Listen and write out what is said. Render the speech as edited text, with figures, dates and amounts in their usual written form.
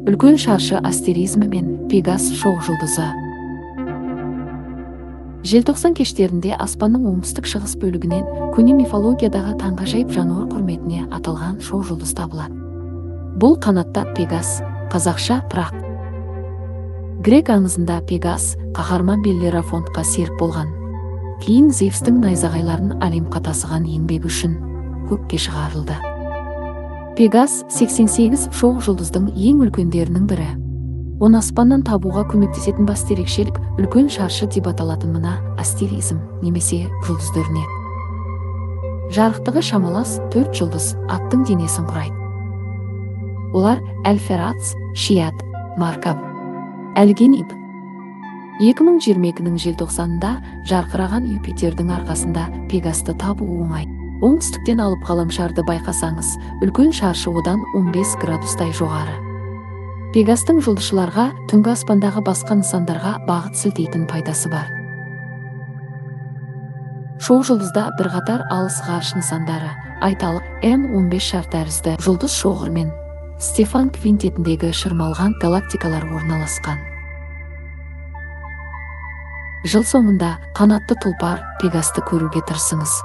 Үлкен шаршы астеризмі мен Пегас шоқжұлдызы. Желтоқсан кештерінде аспанның оңтүстік-шығыс бөлігінен көне мифологиядағы таңғажайып жануар құрметіне аталған шоқжұлдыз табылады. Бұл қанатты Пегас, қазақша пырақ. Грек аңызында Пегас қаһарман Беллерафонтқа серік болған. Кейін Зевстің найзағайларын Олимпқа тасыған еңбегі үшін көкке шығарылды. Пегас 88 шоқжұлдыздың ең үлкендерінің бірі. Оны аспаннан табуға көмектесетін басты ерекшелік үлкен шаршы деп аталатын мына астеризм немесе жұлдызды өрнек. Жарықтығы шамалас 4 жұлдыз аттың денесін құрайды. Олар Әл-Ферац, Шият, Маркаб, Әл-Гениб. 2022-нің желтоқсанында жарқыраған Юпитердің арқасында Пегасты табу оңай. Оңтүстіктен алып ғаламшарды байқасаңыз, үлкен шаршы одан 15 градустай жоғары. Пегастың жұлдызшыларға түнгі аспандағы басқа нысандарға бағыт сілтейтін пайдасы бар. Шоқжұлдызда бірқатар алыс ғарыш нысандары, айталық М15 шар тәрізді жұлдыз шоғыр мен Стефан квинтетіндегі шырмалған галактикалар орналасқан. Жыл соңында қанатты тұлпар Пегасты көруге тырысыңыз.